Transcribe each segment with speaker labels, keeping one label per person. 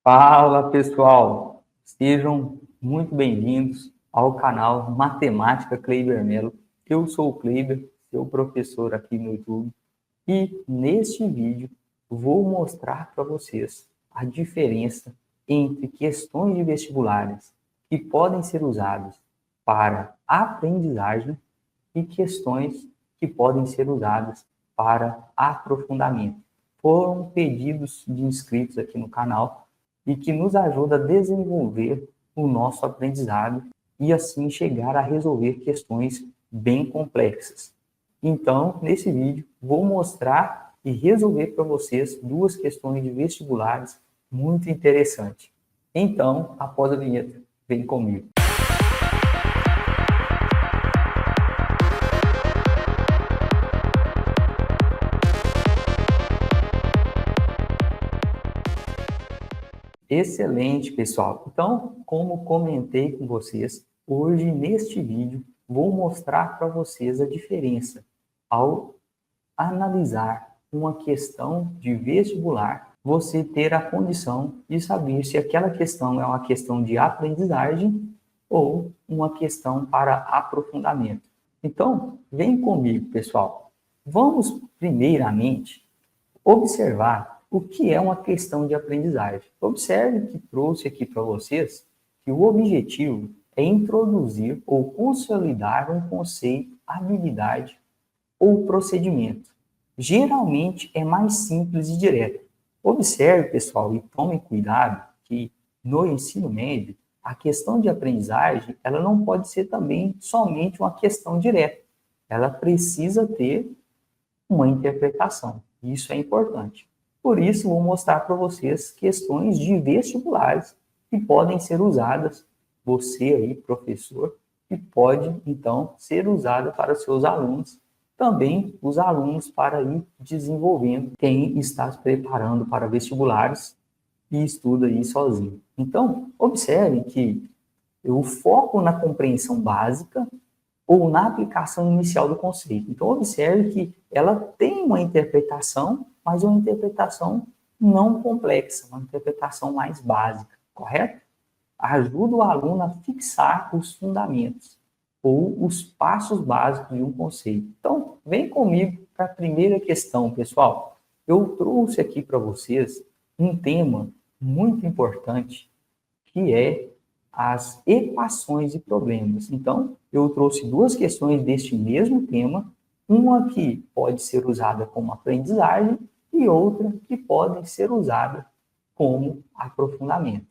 Speaker 1: Fala pessoal, sejam muito bem-vindos ao canal Matemática Kleiber Melo. Eu sou o Kleiber, seu professor aqui no YouTube, e neste vídeo vou mostrar para vocês a diferença entre questões de vestibulares que podem ser usadas para aprendizagem e questões que podem ser usadas para aprofundamento. Foram pedidos de inscritos aqui no canal e que nos ajuda a desenvolver o nosso aprendizado e assim chegar a resolver questões bem complexas. Então, nesse vídeo, vou mostrar e resolver para vocês duas questões de vestibulares muito interessantes. Então, após a vinheta, vem comigo. Excelente, pessoal. Então, como comentei com vocês, hoje neste vídeo vou mostrar para vocês a diferença ao analisar uma questão de vestibular, você ter a condição de saber se aquela questão é uma questão de aprendizagem ou uma questão para aprofundamento. Então, vem comigo, pessoal. Vamos primeiramente observar o que é uma questão de aprendizagem. Observe que trouxe aqui para vocês que o objetivo é introduzir ou consolidar um conceito, habilidade ou procedimento. Geralmente é mais simples e direto. Observe, pessoal, e tomem cuidado que no ensino médio, a questão de aprendizagem, ela não pode ser também somente uma questão direta. Ela precisa ter uma interpretação. Isso é importante. Por isso, vou mostrar para vocês questões de vestibulares que podem ser usadas, você aí, professor, que pode, então, ser usada para os seus alunos, também os alunos para ir desenvolvendo quem está se preparando para vestibulares e estuda aí sozinho. Então, observem que o foco na compreensão básica ou na aplicação inicial do conceito. Então, observe que ela tem uma interpretação, mas uma interpretação não complexa, uma interpretação mais básica, correto? Ajuda o aluno a fixar os fundamentos ou os passos básicos de um conceito. Então, vem comigo para a primeira questão, pessoal. Eu trouxe aqui para vocês um tema muito importante, que é as equações e problemas. Então, eu trouxe duas questões deste mesmo tema, uma que pode ser usada como aprendizagem e outra que pode ser usada como aprofundamento.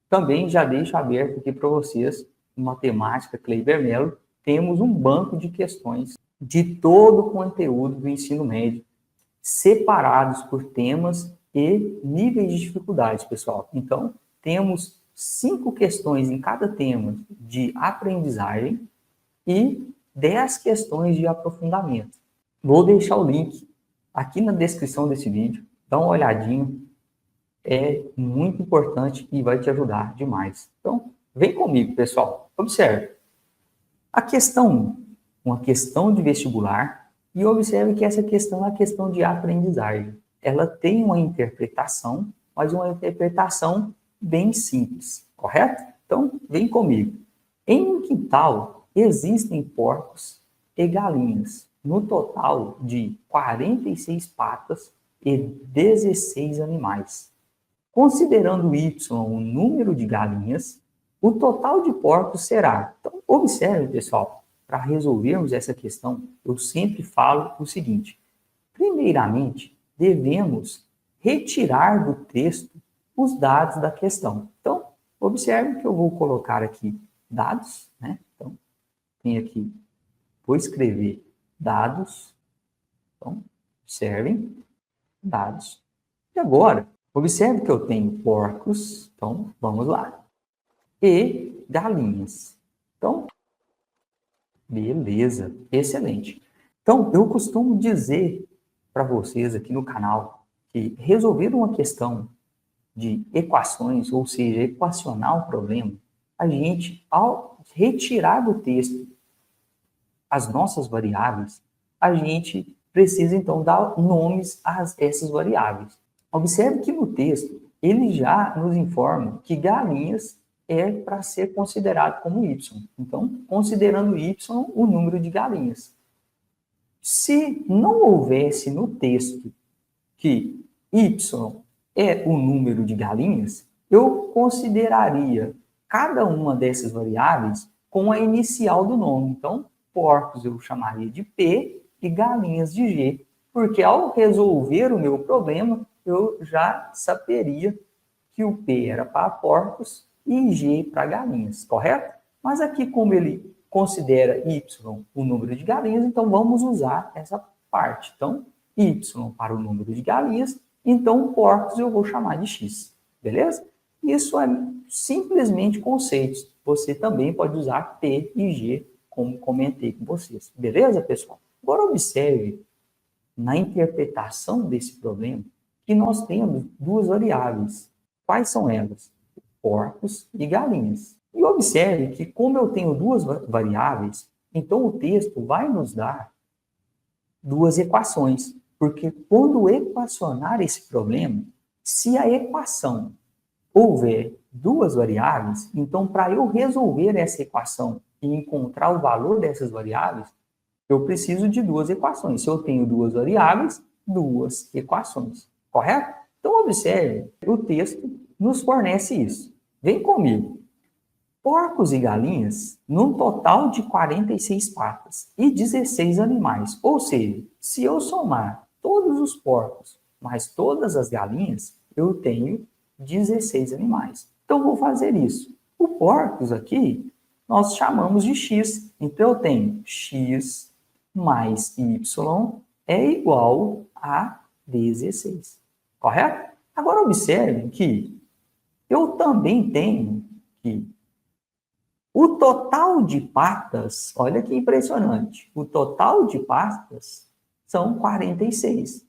Speaker 1: Também já deixo aberto aqui para vocês, em Matemática Kleiber Melo, temos um banco de questões de todo o conteúdo do ensino médio, separados por temas e níveis de dificuldade, pessoal. Então, temos 5 questões em cada tema de aprendizagem e 10 questões de aprofundamento. Vou deixar o link aqui na descrição desse vídeo. Dá uma olhadinha. É muito importante e vai te ajudar demais. Então, vem comigo, pessoal. Observe. A questão 1, uma questão de vestibular, e observe que essa questão é uma questão de aprendizagem. Ela tem uma interpretação, mas uma interpretação bem simples, correto? Então, vem comigo. Em um quintal existem porcos e galinhas, no total de 46 patas e 16 animais. Considerando y o número de galinhas, o total de porcos será... Então, observe, pessoal, para resolvermos essa questão, eu sempre falo o seguinte. Primeiramente, devemos retirar do texto os dados da questão. Então, observe que eu vou colocar aqui dados, né? Então, tem aqui, vou escrever dados. Então, observem, dados. E agora, observe que eu tenho porcos, então, vamos lá. E galinhas. Então, beleza, excelente. Então, eu costumo dizer para vocês aqui no canal que resolver uma questão de equações, ou seja, equacionar um problema, a gente, ao retirar do texto as nossas variáveis, a gente precisa, então, dar nomes a essas variáveis. Observe que no texto ele já nos informa que galinhas é para ser considerado como Y. Então, considerando Y o número de galinhas. Se não houvesse no texto que Y é o número de galinhas, eu consideraria cada uma dessas variáveis com a inicial do nome. Então, porcos eu chamaria de P e galinhas de G, porque ao resolver o meu problema, eu já saberia que o P era para porcos e G para galinhas, correto? Mas aqui, como ele considera Y o número de galinhas, então vamos usar essa parte. Então, Y para o número de galinhas, então porcos eu vou chamar de X, beleza? Isso é simplesmente conceitos. Você também pode usar P e G, como comentei com vocês, beleza, pessoal? Agora observe na interpretação desse problema que nós temos duas variáveis. Quais são elas? Porcos e galinhas. E observe que, como eu tenho duas variáveis, então o texto vai nos dar duas equações. Porque quando equacionar esse problema, se a equação houver duas variáveis, então para eu resolver essa equação e encontrar o valor dessas variáveis, eu preciso de duas equações. Se eu tenho duas variáveis, duas equações. Correto? Então, observe, o texto nos fornece isso. Vem comigo. Porcos e galinhas, num total de 46 patas e 16 animais. Ou seja, se eu somar todos os porcos mais todas as galinhas, eu tenho 16 animais. Então, vou fazer isso. O porcos aqui, nós chamamos de X. Então, eu tenho X mais Y é igual a 16. Correto? Agora, observe que eu também tenho que o total de patas, olha que impressionante, o total de patas são 46.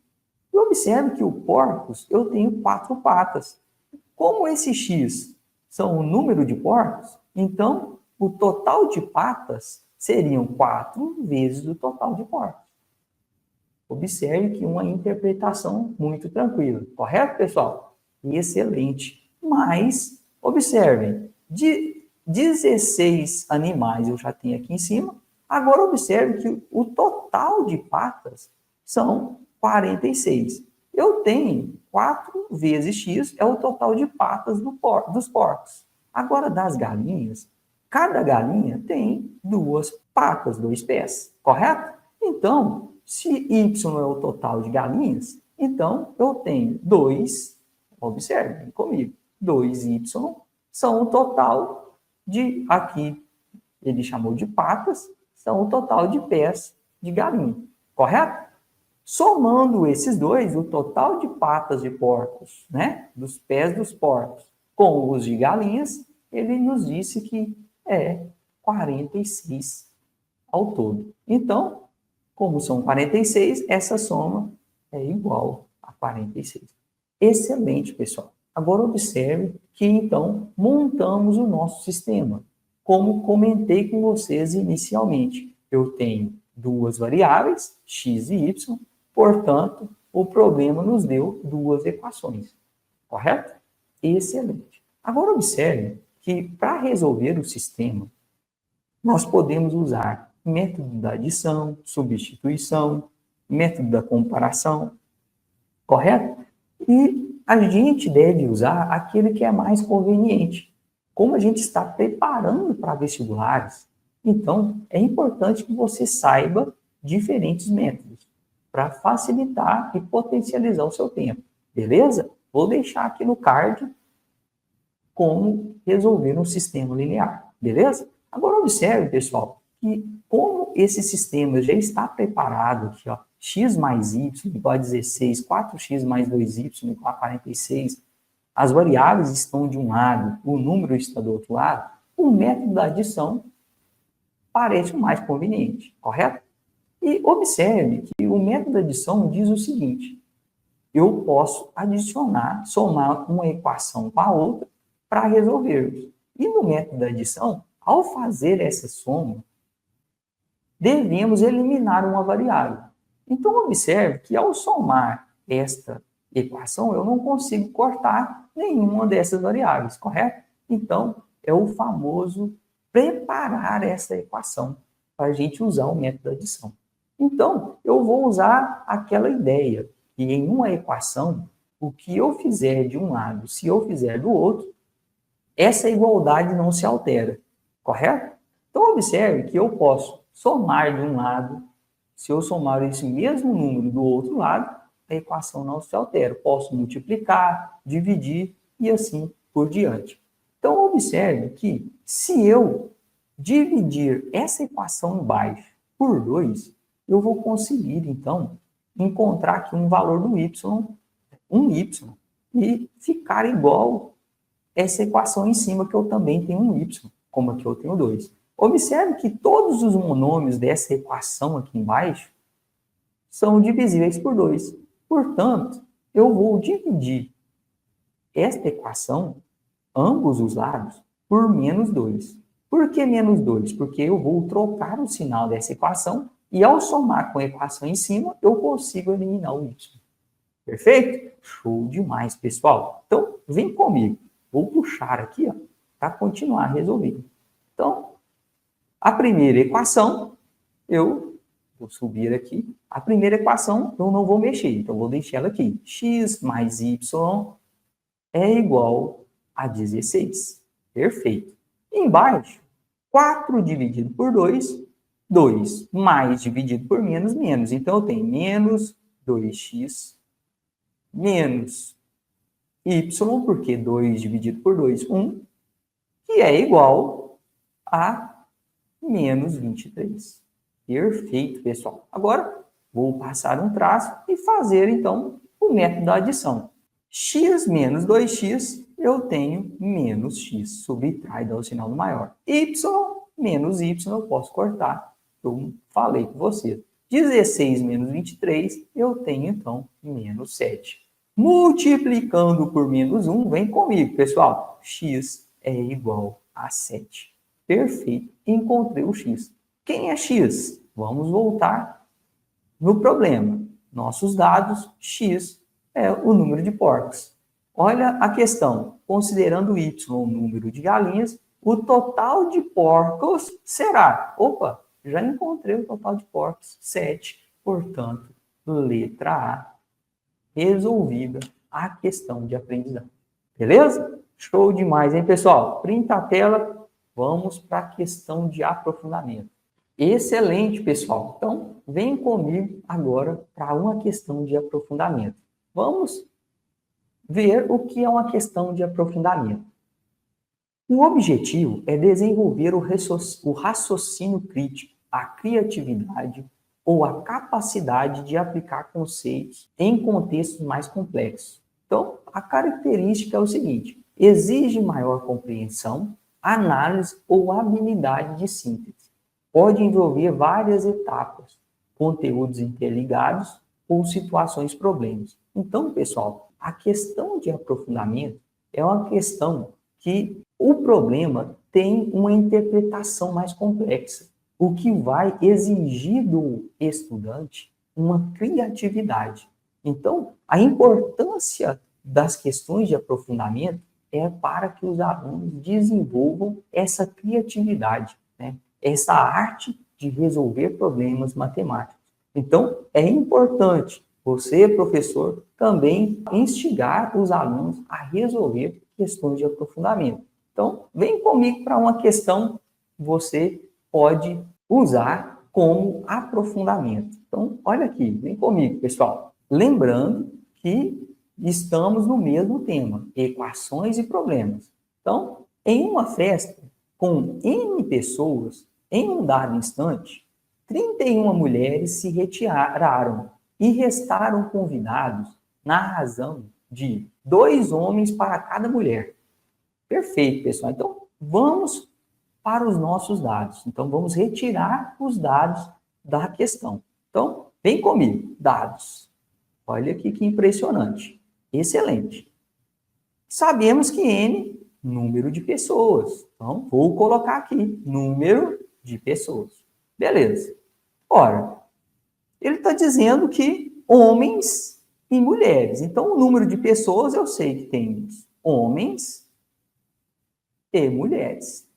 Speaker 1: E observe que o porcos, eu tenho 4 patas. Como esse X são o número de porcos, então o total de patas seriam 4 vezes o total de porcos. Observe que uma interpretação muito tranquila. Correto, pessoal? Excelente. Mas, observem, de 16 animais eu já tenho aqui em cima. Agora, observe que o total de patas são 46. Eu tenho 4 vezes X, é o total de patas dos porcos. Agora, das galinhas, cada galinha tem 2 patas, 2 pés, correto? Então, se Y é o total de galinhas, então eu tenho 2, observem comigo, 2Y são o total de, aqui ele chamou de patas, são o total de pés de galinha, correto? Somando esses dois, o total de patas de porcos, né, dos pés dos porcos, com os de galinhas, ele nos disse que é 46 ao todo. Então, como são 46, essa soma é igual a 46. Excelente, pessoal. Agora observe que, então, montamos o nosso sistema. Como comentei com vocês inicialmente, eu tenho duas variáveis, x e y, portanto, o problema nos deu duas equações. Correto? Excelente. Agora observe que, para resolver o sistema, nós podemos usar método da adição, substituição, método da comparação, correto? E a gente deve usar aquele que é mais conveniente. Como a gente está preparando para vestibulares, então é importante que você saiba diferentes métodos para facilitar e potencializar o seu tempo, beleza? Vou deixar aqui no card como resolver um sistema linear, beleza? Agora observe, pessoal, que como esse sistema já está preparado aqui, ó, x mais y igual a 16, 4x mais 2y igual a 46, as variáveis estão de um lado, o número está do outro lado, o método da adição parece o mais conveniente, correto? E observe que o método da adição diz o seguinte: eu posso adicionar, somar uma equação com a outra para resolvermos. E no método da adição, ao fazer essa soma, devemos eliminar uma variável. Então, observe que ao somar esta equação, eu não consigo cortar nenhuma dessas variáveis, correto? Então, é o famoso preparar essa equação para a gente usar o método da adição. Então, eu vou usar aquela ideia que em uma equação, o que eu fizer de um lado, se eu fizer do outro, essa igualdade não se altera, correto? Então, observe que eu posso somar de um lado, se eu somar esse mesmo número do outro lado, a equação não se altera. Posso multiplicar, dividir e assim por diante. Então, observe que se eu dividir essa equação embaixo por 2, eu vou conseguir, então, encontrar aqui um valor do y, e ficar igual essa equação em cima, que eu também tenho um y, como aqui eu tenho 2. Observe que todos os monômios dessa equação aqui embaixo são divisíveis por 2. Portanto, eu vou dividir esta equação, ambos os lados, por menos 2. Por que menos 2? Porque eu vou trocar o sinal dessa equação e, ao somar com a equação em cima, eu consigo eliminar o y. Perfeito? Show demais, pessoal. Então, vem comigo. Vou puxar aqui, ó, para continuar resolvendo. Então, a primeira equação, eu vou subir aqui. A primeira equação, eu não vou mexer, então eu vou deixar ela aqui. X mais y é igual a 16. Perfeito. Embaixo, 4 dividido por 2, 2 mais dividido por menos, menos. Então, eu tenho menos 2x menos y, porque 2 dividido por 2, 1, que é igual a menos 23. Perfeito, pessoal. Agora, vou passar um traço e fazer, então, o método da adição. X menos 2x, eu tenho menos x. Subtrai, dá o sinal do maior. Y menos y, eu posso cortar. Eu falei com você. 16 menos 23, eu tenho, então, menos 7. Multiplicando por menos 1, vem comigo, pessoal. X é igual a 7. Perfeito. Encontrei o x. Quem é x? Vamos voltar no problema. Nossos dados, x é o número de porcos. Olha a questão. Considerando y o número de galinhas, o total de porcos será... Opa, já encontrei o total de porcos, 7. Portanto, letra A, resolvida a questão de aprendizagem. Beleza? Show demais, hein, pessoal? Printa a tela, vamos para a questão de aprofundamento. Excelente, pessoal. Então, vem comigo agora para uma questão de aprofundamento. Vamos ver o que é uma questão de aprofundamento. O objetivo é desenvolver o raciocínio crítico, a criatividade ou a capacidade de aplicar conceitos em contextos mais complexos. Então, a característica é o seguinte: exige maior compreensão, análise ou habilidade de síntese. Pode envolver várias etapas, conteúdos interligados ou situações problemas. Então, pessoal, a questão de aprofundamento é uma questão que o problema tem uma interpretação mais complexa, o que vai exigir do estudante uma criatividade. Então, a importância das questões de aprofundamento é para que os alunos desenvolvam essa criatividade, né? Essa arte de resolver problemas matemáticos. Então, é importante você, professor, também instigar os alunos a resolver questões de aprofundamento. Então, vem comigo para uma questão que você pode usar como aprofundamento. Então, olha aqui, vem comigo, pessoal. Lembrando que estamos no mesmo tema, equações e problemas. Então, em uma festa com N pessoas, em um dado instante, 31 mulheres se retiraram e restaram convidados na razão de 2 homens para cada mulher. Perfeito, pessoal. Então, vamos para os nossos dados. Então, vamos retirar os dados da questão. Então, vem comigo. Dados. Olha aqui que impressionante. Excelente. Sabemos que N, número de pessoas. Então, vou colocar aqui, número de pessoas. Beleza. Ora, ele está dizendo que homens e mulheres. Então, o número de pessoas, eu sei que temos homens e mulheres.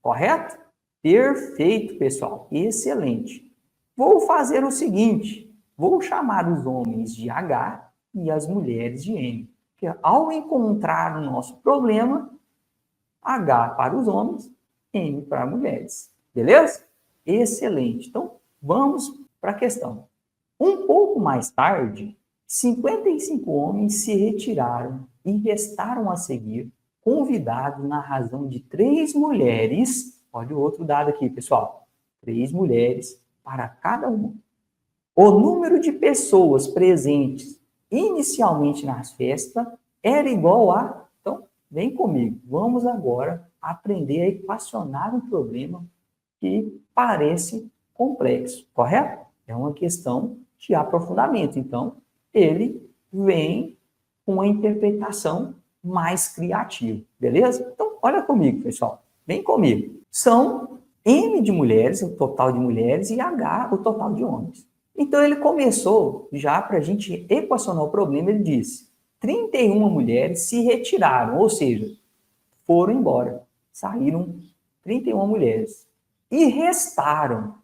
Speaker 1: Correto? Perfeito, pessoal. Excelente. Vou fazer o seguinte, vou chamar os homens de H e as mulheres de M. Porque ao encontrar o nosso problema, H para os homens, M para mulheres. Beleza? Excelente. Então, vamos para a questão. Um pouco mais tarde, 55 homens se retiraram e restaram a seguir, convidados na razão de 3 mulheres. Olha o outro dado aqui, pessoal. 3 mulheres para cada uma. O número de pessoas presentes inicialmente na festa era igual a... Então, vem comigo. Vamos agora aprender a equacionar um problema que parece complexo, correto? É uma questão de aprofundamento. Então, ele vem com uma interpretação mais criativa, beleza? Então, olha comigo, pessoal. Vem comigo. São M de mulheres, o total de mulheres, e H, o total de homens. Então, ele começou, já para a gente equacionar o problema, ele disse: 31 mulheres se retiraram, ou seja, foram embora. Saíram 31 mulheres. E restaram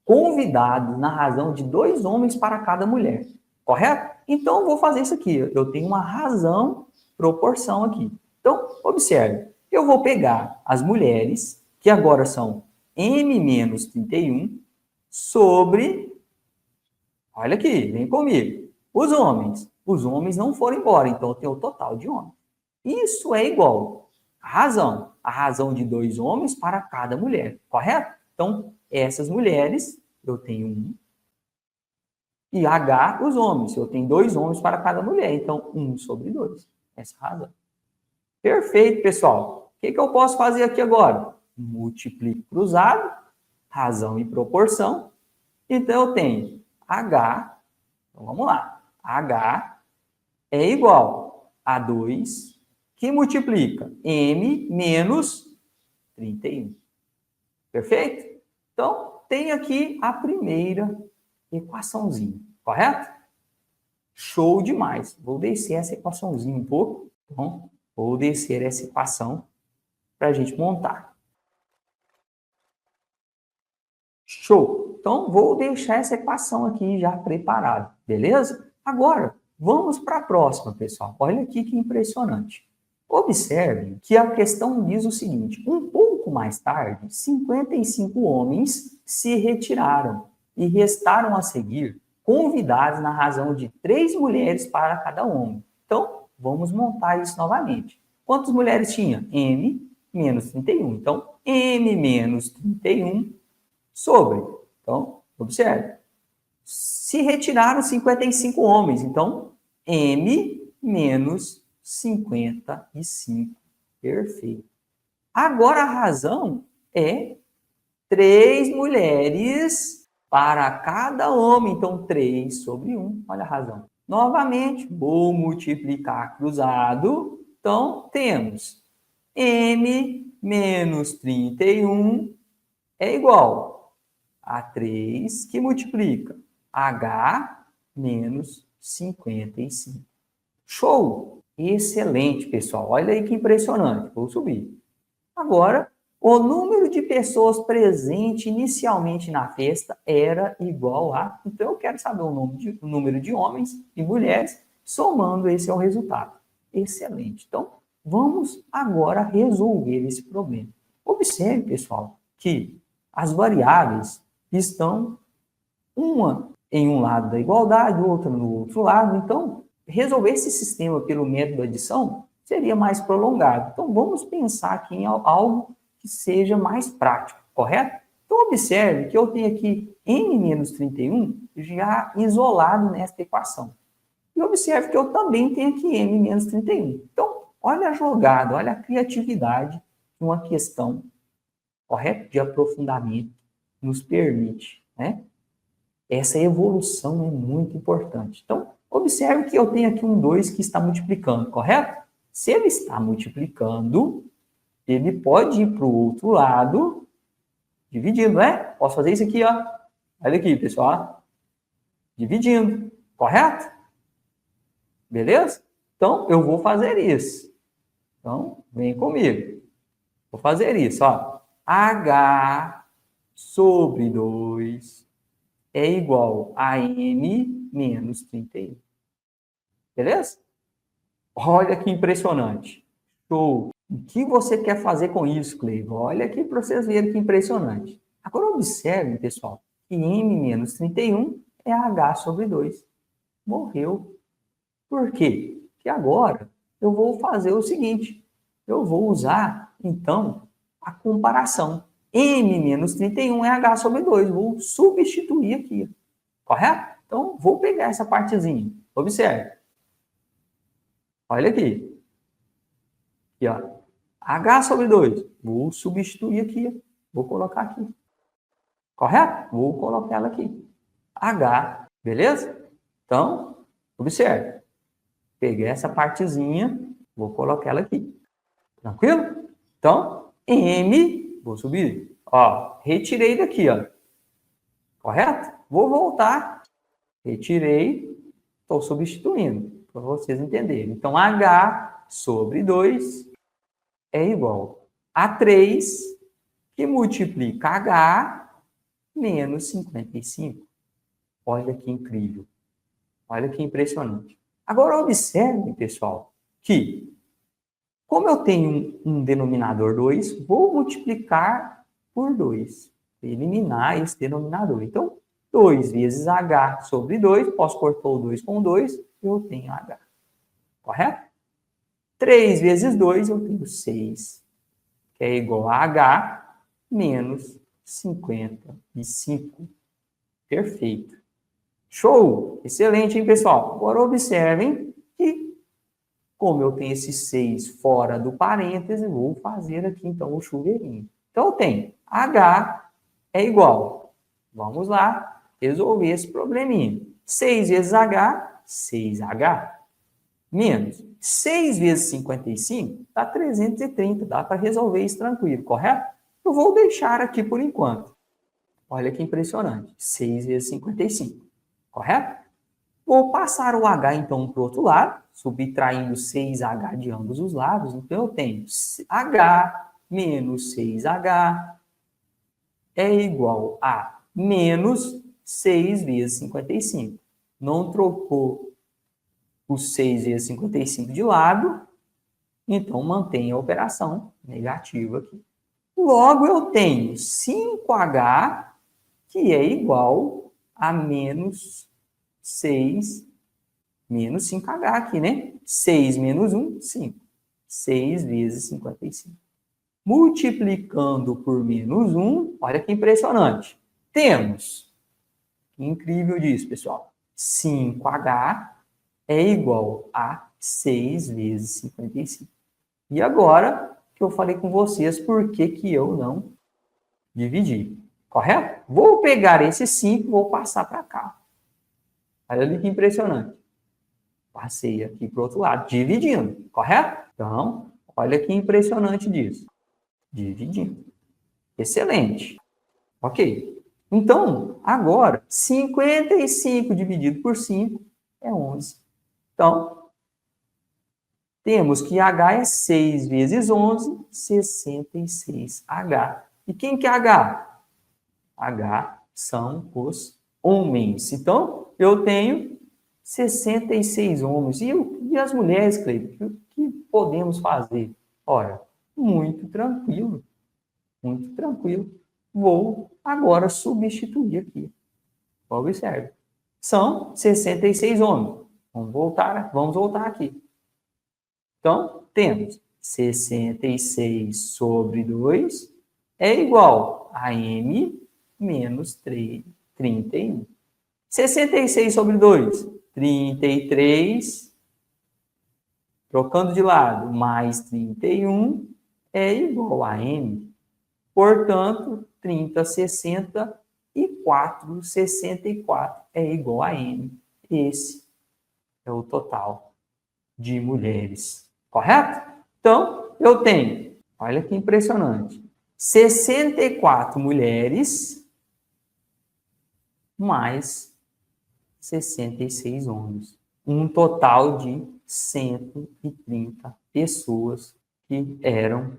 Speaker 1: convidados na razão de 2 homens para cada mulher. Correto? Então, eu vou fazer isso aqui. Eu tenho uma razão, proporção aqui. Então, observe. Eu vou pegar as mulheres, que agora são M menos 31, sobre... Olha aqui, vem comigo. Os homens. Os homens não foram embora, então eu tenho o total de homens. Isso é igual a razão de 2 homens para cada mulher, correto? Então, essas mulheres, eu tenho 1, e H, os homens. Eu tenho 2 homens para cada mulher, então 1 sobre 2. Essa é a razão. Perfeito, pessoal. O que eu posso fazer aqui agora? Multiplico cruzado, razão e proporção. Então, eu tenho H, então vamos lá, H é igual a 2, que multiplica M menos 31. Perfeito? Então, tem aqui a primeira equaçãozinha, correto? Show demais. Vou descer essa equaçãozinha um pouco. Então, vou descer essa equação para a gente montar. Show! Então, vou deixar essa equação aqui já preparada, beleza? Agora, vamos para a próxima, pessoal. Olha aqui que impressionante. Observe que a questão diz o seguinte: um pouco mais tarde, 55 homens se retiraram e restaram a seguir, convidados na razão de 3 mulheres para cada homem. Então, vamos montar isso novamente. Quantas mulheres tinha? M menos 31. Então, M menos 31 sobre. Então, observe. Se retiraram 55 homens. Então, M menos 55. Perfeito. Agora, a razão é 3 mulheres para cada homem. Então, 3 sobre 1. Olha a razão. Novamente, vou multiplicar cruzado. Então, temos M menos 31 é igual a 3, que multiplica H menos 55. Show! Excelente, pessoal. Olha aí que impressionante. Vou subir. Agora, o número de pessoas presentes inicialmente na festa era igual a... Então, eu quero saber o número de homens e mulheres, somando esse é o resultado. Excelente. Então, vamos agora resolver esse problema. Observe, pessoal, que as variáveis estão uma em um lado da igualdade, outra no outro lado. Então, resolver esse sistema pelo método de adição seria mais prolongado. Então, vamos pensar aqui em algo que seja mais prático, correto? Então, observe que eu tenho aqui n menos 31 já isolado nesta equação. E observe que eu também tenho aqui n menos 31. Então, olha a jogada, olha a criatividade de uma questão, correto? De aprofundamento nos permite, né? Essa evolução é muito importante. Então, observe que eu tenho aqui um 2 que está multiplicando, correto? Se ele está multiplicando, ele pode ir para o outro lado, dividindo, né? Posso fazer isso aqui, ó. Olha aqui, pessoal. Dividindo, correto? Beleza? Então, eu vou fazer isso. Então, vem comigo. Vou fazer isso, ó. H sobre 2 é igual a M menos 31. Beleza? Olha que impressionante. Show. O que você quer fazer com isso, Cleiton? Olha aqui para vocês verem que impressionante. Agora observem, pessoal, que M menos 31 é H sobre 2. Morreu. Por quê? Porque agora eu vou fazer o seguinte. Eu vou usar, então, a comparação. M menos 31 é H sobre 2. Vou substituir aqui. Correto? Então, vou pegar essa partezinha. Observe. Olha aqui. Aqui, ó. H sobre 2. Vou substituir aqui. Vou colocar aqui. Correto? Vou colocar ela aqui. H. Beleza? Então, observe. Peguei essa partezinha. Vou colocar ela aqui. Tranquilo? Então, M. Vou subir. Ó, retirei daqui, ó. Correto? Vou voltar. Retirei. Estou substituindo. Para vocês entenderem. Então, H sobre 2 é igual a 3, que multiplica H menos 55. Olha que incrível. Olha que impressionante. Agora, observe, pessoal, que como eu tenho um denominador 2, vou multiplicar por 2. Eliminar esse denominador. Então, 2 vezes H sobre 2, posso cortar o 2 com 2, eu tenho H. Correto? 3 vezes 2, eu tenho 6, que é igual a H menos 55. Perfeito. Show! Excelente, hein, pessoal? Agora observem que, como eu tenho esse 6 fora do parêntese, vou fazer aqui, então, o chuveirinho. Então, eu tenho H é igual. Vamos lá resolver esse probleminha. 6 vezes H, 6H. Menos 6 vezes 55 dá 330. Dá para resolver isso tranquilo, correto? Eu vou deixar aqui por enquanto. Olha que impressionante. 6 vezes 55. Correto? Vou passar o H, então, para o outro lado, subtraindo 6H de ambos os lados. Então, eu tenho H menos 6H é igual a menos 6 vezes 55. Não trocou o 6 vezes 55 de lado, então mantém a operação negativa aqui. Logo, eu tenho 5H, que é igual a menos 6, menos 5H aqui, né? 6 menos 1, 5. 6 vezes 55. Multiplicando por menos 1, olha que impressionante. Temos, que incrível disso, pessoal, 5H é igual a 6 vezes 55. E agora que eu falei com vocês por que eu não dividi. Correto? Vou pegar esse 5 e vou passar para cá. Olha ali que impressionante. Passei aqui para o outro lado, dividindo. Correto? Então, olha que impressionante disso. Dividindo. Excelente. Ok. Então, agora, 55 dividido por 5 é 11. Então, temos que H é 6 vezes 11, 66H. E quem que é H? H são os homens. Então, eu tenho 66 homens. E as mulheres, Cleiton? O que podemos fazer? Ora, muito tranquilo. Muito tranquilo. Vou agora substituir aqui. Observe. São 66 homens. Vamos voltar aqui. Então, temos 66 sobre 2 é igual a M menos 31. 66 sobre 2, 33, trocando de lado, mais 31 é igual a M. Portanto, 30, 60 e 4, 64 é igual a M. Esse é o total de mulheres. Correto? Então, eu tenho, olha que impressionante, 64 mulheres mais 66 homens. um total de 130 pessoas que eram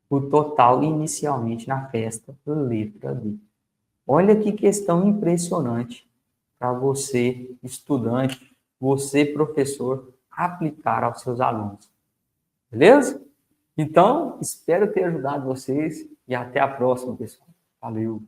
Speaker 1: o total inicialmente na festa letra D. Olha que questão impressionante para você, estudante, você, professor, aplicar aos seus alunos. Beleza? Então, espero ter ajudado vocês e até a próxima, pessoal. Valeu!